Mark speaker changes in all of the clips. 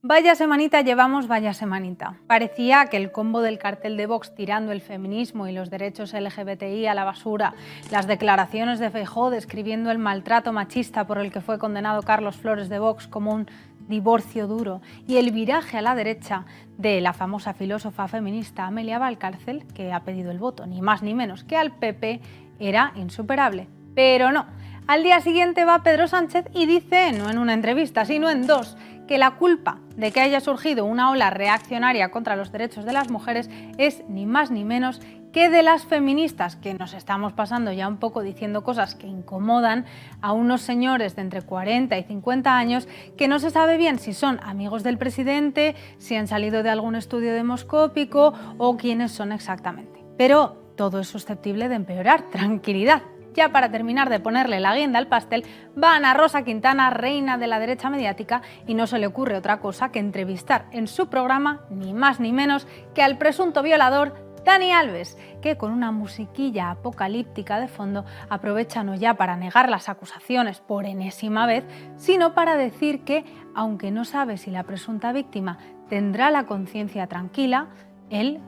Speaker 1: Vaya semanita llevamos, vaya semanita. Parecía que el combo del cartel de Vox tirando el feminismo y los derechos LGBTI a la basura, las declaraciones de Feijóo describiendo el maltrato machista por el que fue condenado Carlos Flores de Vox como un divorcio duro y el viraje a la derecha de la famosa filósofa feminista Amelia Valcárcel, que ha pedido el voto ni más ni menos que al PP, era insuperable. Pero no. Al día siguiente va Pedro Sánchez y dice, no en una entrevista, sino en dos, que la culpa de que haya surgido una ola reaccionaria contra los derechos de las mujeres es ni más ni menos que de las feministas, que nos estamos pasando ya un poco diciendo cosas que incomodan a unos señores de entre 40 y 50 años que no se sabe bien si son amigos del presidente, si han salido de algún estudio demoscópico o quiénes son exactamente. Pero todo es susceptible de empeorar, tranquilidad. Ya para terminar de ponerle la guinda al pastel, va Ana Rosa Quintana, reina de la derecha mediática, y no se le ocurre otra cosa que entrevistar en su programa, ni más ni menos, que al presunto violador Dani Alves, que con una musiquilla apocalíptica de fondo aprovecha no ya para negar las acusaciones por enésima vez, sino para decir que, aunque no sabe si la presunta víctima tendrá la conciencia tranquila, él,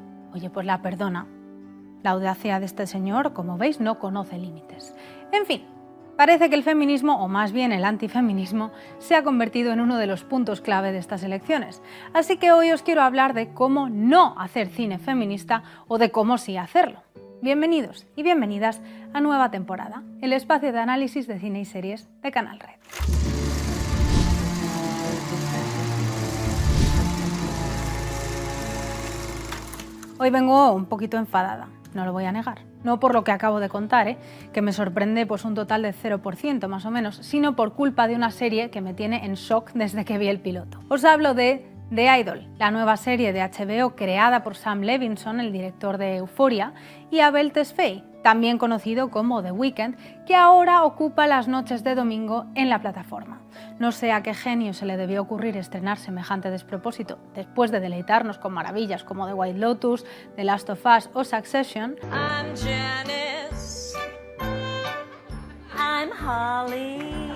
Speaker 1: pues la perdona. La audacia de este señor, como veis, no conoce límites. En fin, parece que el feminismo, o más bien el antifeminismo, se ha convertido en uno de los puntos clave de estas elecciones. Así que hoy os quiero hablar de cómo no hacer cine feminista o de cómo sí hacerlo. Bienvenidos y bienvenidas a Nueva Temporada, el espacio de análisis de cine y series de Canal Red. Hoy vengo un poquito enfadada. No lo voy a negar. No por lo que acabo de contar, que me sorprende un total de 0% más o menos, sino por culpa de una serie que me tiene en shock desde que vi el piloto. Os hablo de The Idol, la nueva serie de HBO creada por Sam Levinson, el director de Euphoria, y Abel Tesfaye, también conocido como The Weeknd, que ahora ocupa las noches de domingo en la plataforma. No sé a qué genio se le debió ocurrir estrenar semejante despropósito después de deleitarnos con maravillas como The White Lotus, The Last of Us o Succession.
Speaker 2: I'm Janice. I'm Holly.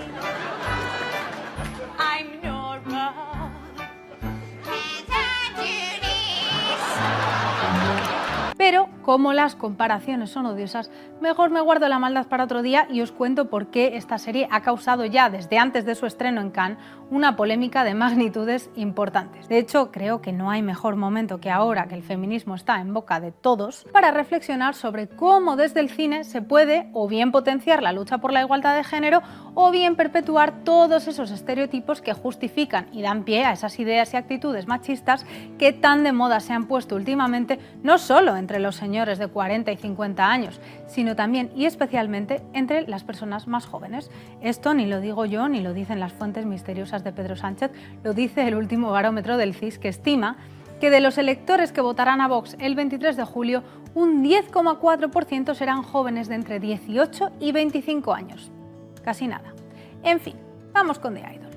Speaker 2: I'm Norma.
Speaker 1: Pero, como las comparaciones son odiosas, mejor me guardo la maldad para otro día y os cuento por qué esta serie ha causado ya desde antes de su estreno en Cannes una polémica de magnitudes importantes. De hecho, creo que no hay mejor momento que ahora que el feminismo está en boca de todos para reflexionar sobre cómo desde el cine se puede o bien potenciar la lucha por la igualdad de género o bien perpetuar todos esos estereotipos que justifican y dan pie a esas ideas y actitudes machistas que tan de moda se han puesto últimamente, no solo entre los señores de 40 y 50 años, sino también y especialmente entre las personas más jóvenes. Esto ni lo digo yo ni lo dicen las fuentes misteriosas de Pedro Sánchez, lo dice el último barómetro del CIS, que estima que de los electores que votarán a Vox el 23 de julio, un 10,4% serán jóvenes de entre 18 y 25 años. Casi nada. En fin, vamos con The Idol.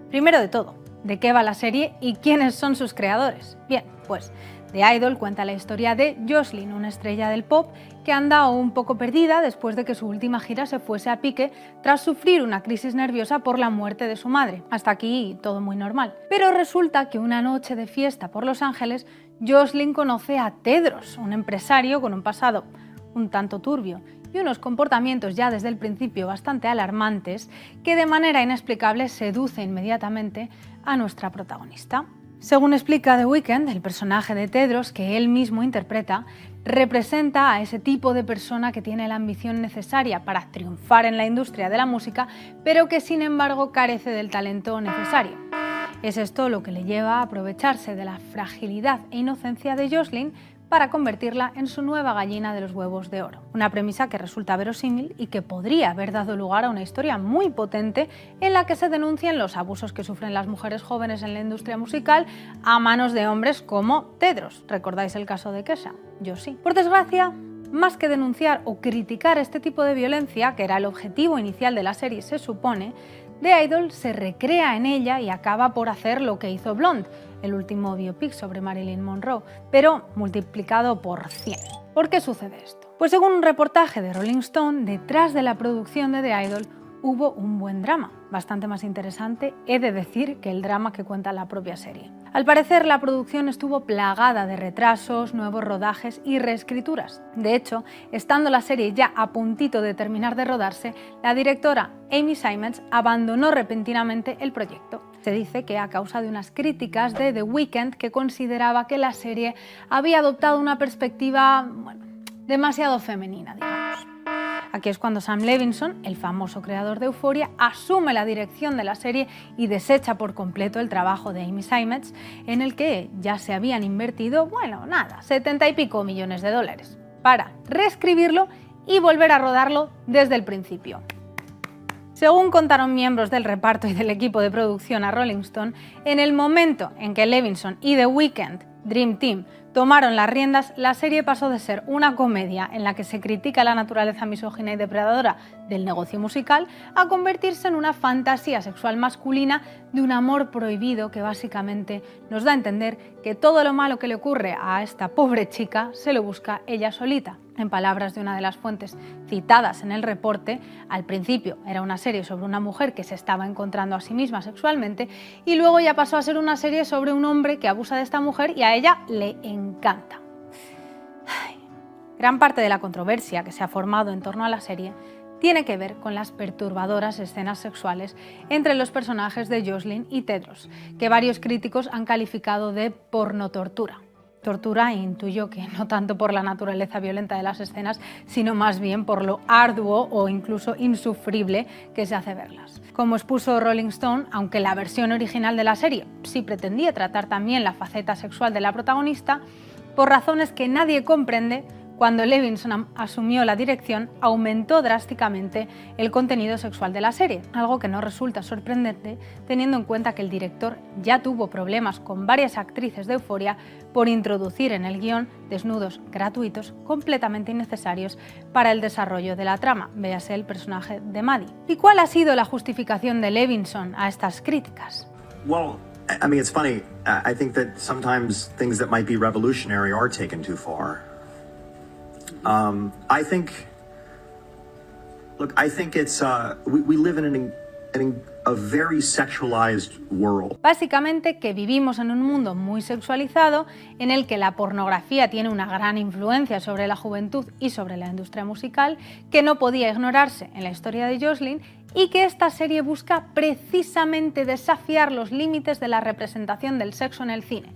Speaker 1: Primero de todo, ¿de qué va la serie y quiénes son sus creadores? Bien, pues The Idol cuenta la historia de Jocelyn, una estrella del pop que anda un poco perdida después de que su última gira se fuese a pique tras sufrir una crisis nerviosa por la muerte de su madre. Hasta aquí todo muy normal. Pero resulta que una noche de fiesta por Los Ángeles, Jocelyn conoce a Tedros, un empresario con un pasado un tanto turbio y unos comportamientos ya desde el principio bastante alarmantes que de manera inexplicable seduce inmediatamente a nuestra protagonista. Según explica The Weeknd, el personaje de Tedros, que él mismo interpreta, representa a ese tipo de persona que tiene la ambición necesaria para triunfar en la industria de la música, pero que sin embargo carece del talento necesario. Es esto lo que le lleva a aprovecharse de la fragilidad e inocencia de Jocelyn para convertirla en su nueva gallina de los huevos de oro. Una premisa que resulta verosímil y que podría haber dado lugar a una historia muy potente en la que se denuncian los abusos que sufren las mujeres jóvenes en la industria musical a manos de hombres como Tedros. ¿Recordáis el caso de Kesha? Yo sí. Por desgracia, más que denunciar o criticar este tipo de violencia, que era el objetivo inicial de la serie, se supone, The Idol se recrea en ella y acaba por hacer lo que hizo Blonde, el último biopic sobre Marilyn Monroe, pero multiplicado por 100. ¿Por qué sucede esto? Pues según un reportaje de Rolling Stone, detrás de la producción de The Idol hubo un buen drama, bastante más interesante, he de decir, que el drama que cuenta la propia serie. Al parecer, la producción estuvo plagada de retrasos, nuevos rodajes y reescrituras. De hecho, estando la serie ya a puntito de terminar de rodarse, la directora Amy Seimetz abandonó repentinamente el proyecto. Se dice que a causa de unas críticas de The Weeknd, que consideraba que la serie había adoptado una perspectiva, demasiado femenina, digamos. Aquí es cuando Sam Levinson, el famoso creador de Euphoria, asume la dirección de la serie y desecha por completo el trabajo de Amy Seimetz, en el que ya se habían invertido, 70 y pico millones de dólares, para reescribirlo y volver a rodarlo desde el principio. Según contaron miembros del reparto y del equipo de producción a Rolling Stone, en el momento en que Levinson y The Weeknd, Dream Team, tomaron las riendas, la serie pasó de ser una comedia en la que se critica la naturaleza misógina y depredadora del negocio musical a convertirse en una fantasía sexual masculina de un amor prohibido que básicamente nos da a entender que todo lo malo que le ocurre a esta pobre chica se lo busca ella solita. En palabras de una de las fuentes citadas en el reporte, al principio era una serie sobre una mujer que se estaba encontrando a sí misma sexualmente y luego ya pasó a ser una serie sobre un hombre que abusa de esta mujer y a ella le encanta. Gran parte de la controversia que se ha formado en torno a la serie tiene que ver con las perturbadoras escenas sexuales entre los personajes de Jocelyn y Tedros, que varios críticos han calificado de pornotortura. Tortura, intuyo que no tanto por la naturaleza violenta de las escenas, sino más bien por lo arduo o incluso insufrible que se hace verlas. Como expuso Rolling Stone, aunque la versión original de la serie sí pretendía tratar también la faceta sexual de la protagonista, por razones que nadie comprende, cuando Levinson asumió la dirección, aumentó drásticamente el contenido sexual de la serie, algo que no resulta sorprendente teniendo en cuenta que el director ya tuvo problemas con varias actrices de Euphoria por introducir en el guión desnudos gratuitos completamente innecesarios para el desarrollo de la trama, véase el personaje de Maddie. ¿Y cuál ha sido la justificación de Levinson a estas críticas?
Speaker 3: Well, I mean, it's funny. I think that sometimes things that might be revolutionary are taken too far. I think it's we live in a very sexualized world.
Speaker 1: Básicamente que vivimos en un mundo muy sexualizado en el que la pornografía tiene una gran influencia sobre la juventud y sobre la industria musical, que no podía ignorarse en la historia de Jocelyn y que esta serie busca precisamente desafiar los límites de la representación del sexo en el cine,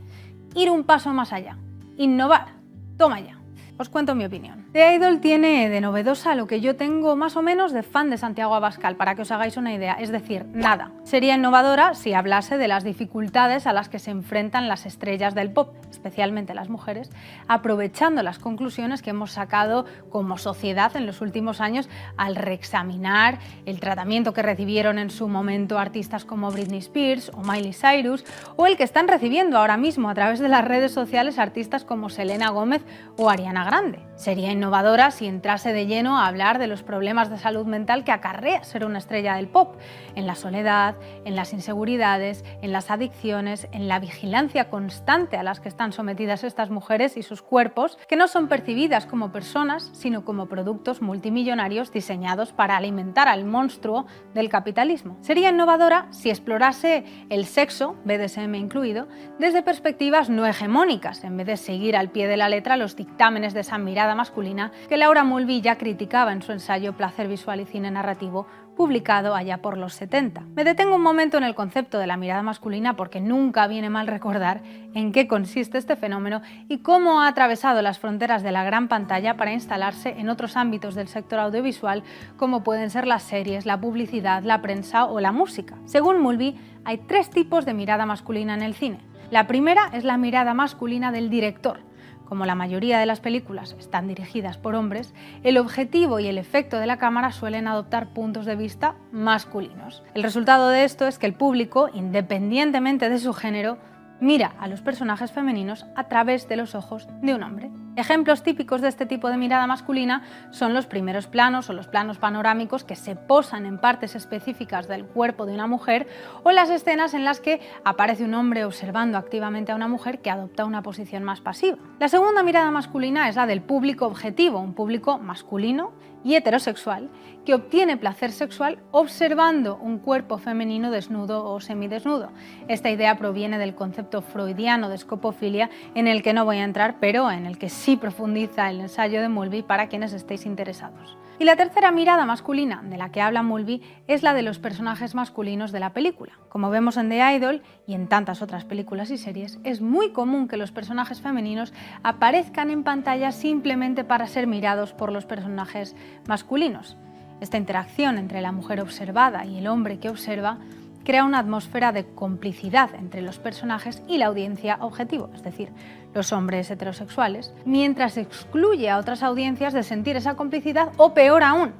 Speaker 1: ir un paso más allá, innovar. Toma ya. Os cuento mi opinión. The Idol tiene de novedosa lo que yo tengo más o menos de fan de Santiago Abascal, para que os hagáis una idea, es decir, nada. Sería innovadora si hablase de las dificultades a las que se enfrentan las estrellas del pop, especialmente las mujeres, aprovechando las conclusiones que hemos sacado como sociedad en los últimos años al reexaminar el tratamiento que recibieron en su momento artistas como Britney Spears o Miley Cyrus, o el que están recibiendo ahora mismo a través de las redes sociales artistas como Selena Gómez o Ariana Grande. Sería innovadora si entrase de lleno a hablar de los problemas de salud mental que acarrea ser una estrella del pop, en la soledad, en las inseguridades, en las adicciones, en la vigilancia constante a las que están sometidas estas mujeres y sus cuerpos, que no son percibidas como personas, sino como productos multimillonarios diseñados para alimentar al monstruo del capitalismo. Sería innovadora si explorase el sexo, BDSM incluido, desde perspectivas no hegemónicas, en vez de seguir al pie de la letra los dictámenes de esa mirada masculina que Laura Mulvey ya criticaba en su ensayo Placer visual y cine narrativo, publicado allá por los 70. Me detengo un momento en el concepto de la mirada masculina porque nunca viene mal recordar en qué consiste este fenómeno y cómo ha atravesado las fronteras de la gran pantalla para instalarse en otros ámbitos del sector audiovisual, como pueden ser las series, la publicidad, la prensa o la música. Según Mulvey, hay 3 tipos de mirada masculina en el cine. La primera es la mirada masculina del director. Como la mayoría de las películas están dirigidas por hombres, el objetivo y el efecto de la cámara suelen adoptar puntos de vista masculinos. El resultado de esto es que el público, independientemente de su género, mira a los personajes femeninos a través de los ojos de un hombre. Ejemplos típicos de este tipo de mirada masculina son los primeros planos o los planos panorámicos que se posan en partes específicas del cuerpo de una mujer, o las escenas en las que aparece un hombre observando activamente a una mujer que adopta una posición más pasiva. La segunda mirada masculina es la del público objetivo, un público masculino y heterosexual que obtiene placer sexual observando un cuerpo femenino desnudo o semidesnudo. Esta idea proviene del concepto freudiano de escopofilia, en el que no voy a entrar, pero en el que sí profundiza el ensayo de Mulvey para quienes estéis interesados. Y la tercera mirada masculina de la que habla Mulvey es la de los personajes masculinos de la película. Como vemos en The Idol y en tantas otras películas y series, es muy común que los personajes femeninos aparezcan en pantalla simplemente para ser mirados por los personajes masculinos. Esta interacción entre la mujer observada y el hombre que observa crea una atmósfera de complicidad entre los personajes y la audiencia objetivo, es decir, los hombres heterosexuales, mientras excluye a otras audiencias de sentir esa complicidad o, peor aún,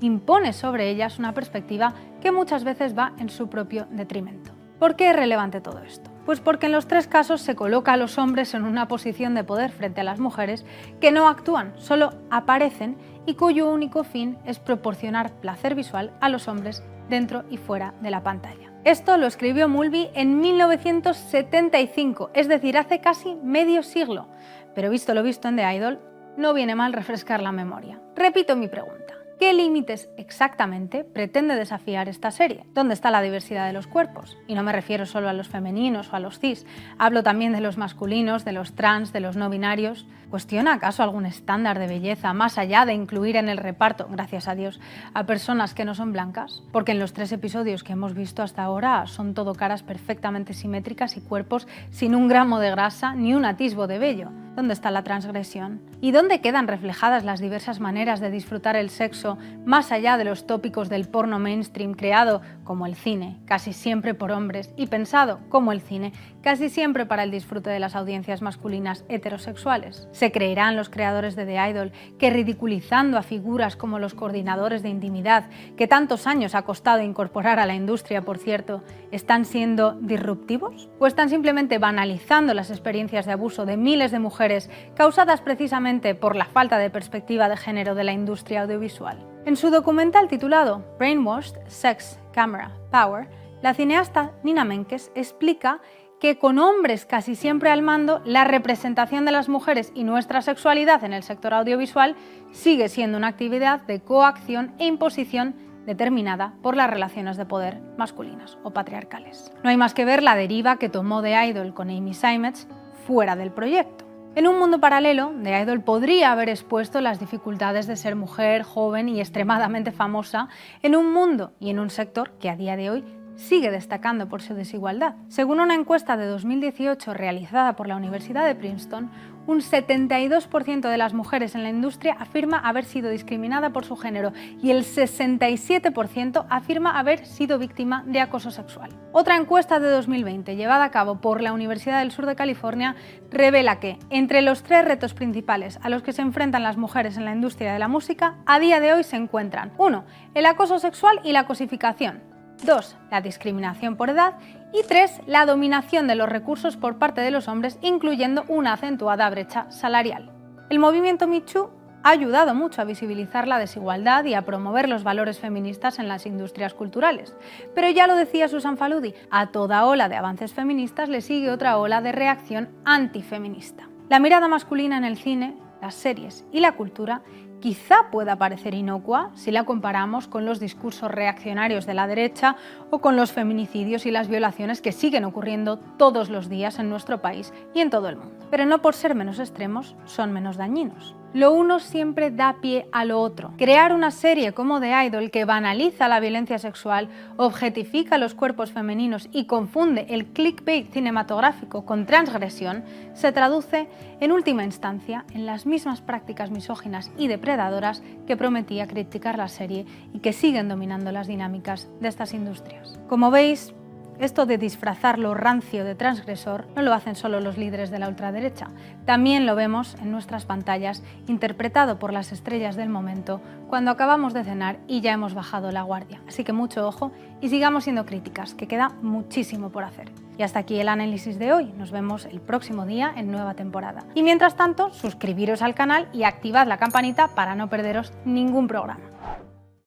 Speaker 1: impone sobre ellas una perspectiva que muchas veces va en su propio detrimento. ¿Por qué es relevante todo esto? Pues porque en los tres casos se coloca a los hombres en una posición de poder frente a las mujeres que no actúan, solo aparecen y cuyo único fin es proporcionar placer visual a los hombres dentro y fuera de la pantalla. Esto lo escribió Mulvey en 1975, es decir, hace casi medio siglo. Pero visto lo visto en The Idol, no viene mal refrescar la memoria. Repito mi pregunta. ¿Qué límites exactamente pretende desafiar esta serie? ¿Dónde está la diversidad de los cuerpos? Y no me refiero solo a los femeninos o a los cis, hablo también de los masculinos, de los trans, de los no binarios. ¿Cuestiona acaso algún estándar de belleza más allá de incluir en el reparto, gracias a Dios, a personas que no son blancas? Porque en los 3 episodios que hemos visto hasta ahora son todo caras perfectamente simétricas y cuerpos sin un gramo de grasa ni un atisbo de vello. ¿Dónde está la transgresión? ¿Y dónde quedan reflejadas las diversas maneras de disfrutar el sexo más allá de los tópicos del porno mainstream creado como el cine, casi siempre por hombres, y pensado como el cine, casi siempre para el disfrute de las audiencias masculinas heterosexuales? ¿Se creerán los creadores de The Idol que ridiculizando a figuras como los coordinadores de intimidad, que tantos años ha costado incorporar a la industria, por cierto, están siendo disruptivos? ¿O están simplemente banalizando las experiencias de abuso de miles de mujeres causadas precisamente por la falta de perspectiva de género de la industria audiovisual? En su documental titulado Brainwashed, Sex, Camera, Power, la cineasta Nina Menkes explica que con hombres casi siempre al mando, la representación de las mujeres y nuestra sexualidad en el sector audiovisual sigue siendo una actividad de coacción e imposición determinada por las relaciones de poder masculinas o patriarcales. No hay más que ver la deriva que tomó The Idol con Amy Seimetz fuera del proyecto. En un mundo paralelo, The Idol podría haber expuesto las dificultades de ser mujer, joven y extremadamente famosa en un mundo y en un sector que a día de hoy sigue destacando por su desigualdad. Según una encuesta de 2018 realizada por la Universidad de Princeton, un 72% de las mujeres en la industria afirma haber sido discriminada por su género y el 67% afirma haber sido víctima de acoso sexual. Otra encuesta de 2020 llevada a cabo por la Universidad del Sur de California revela que entre los 3 retos principales a los que se enfrentan las mujeres en la industria de la música, a día de hoy se encuentran 1. El acoso sexual y la cosificación, 2. La discriminación por edad y 3. La dominación de los recursos por parte de los hombres, incluyendo una acentuada brecha salarial. El movimiento Me Too ha ayudado mucho a visibilizar la desigualdad y a promover los valores feministas en las industrias culturales. Pero ya lo decía Susan Faludi, a toda ola de avances feministas le sigue otra ola de reacción antifeminista. La mirada masculina en el cine, las series y la cultura quizá pueda parecer inocua si la comparamos con los discursos reaccionarios de la derecha o con los feminicidios y las violaciones que siguen ocurriendo todos los días en nuestro país y en todo el mundo. Pero no por ser menos extremos son menos dañinos. Lo uno siempre da pie a lo otro. Crear una serie como The Idol que banaliza la violencia sexual, objetifica los cuerpos femeninos y confunde el clickbait cinematográfico con transgresión, se traduce, en última instancia, en las mismas prácticas misóginas y depredadoras que prometía criticar la serie y que siguen dominando las dinámicas de estas industrias. Como veis, esto de disfrazar lo rancio de transgresor no lo hacen solo los líderes de la ultraderecha, también lo vemos en nuestras pantallas, interpretado por las estrellas del momento, cuando acabamos de cenar y ya hemos bajado la guardia. Así que mucho ojo y sigamos siendo críticas, que queda muchísimo por hacer. Y hasta aquí el análisis de hoy, nos vemos el próximo día en nueva temporada. Y mientras tanto, suscribiros al canal y activad la campanita para no perderos ningún programa.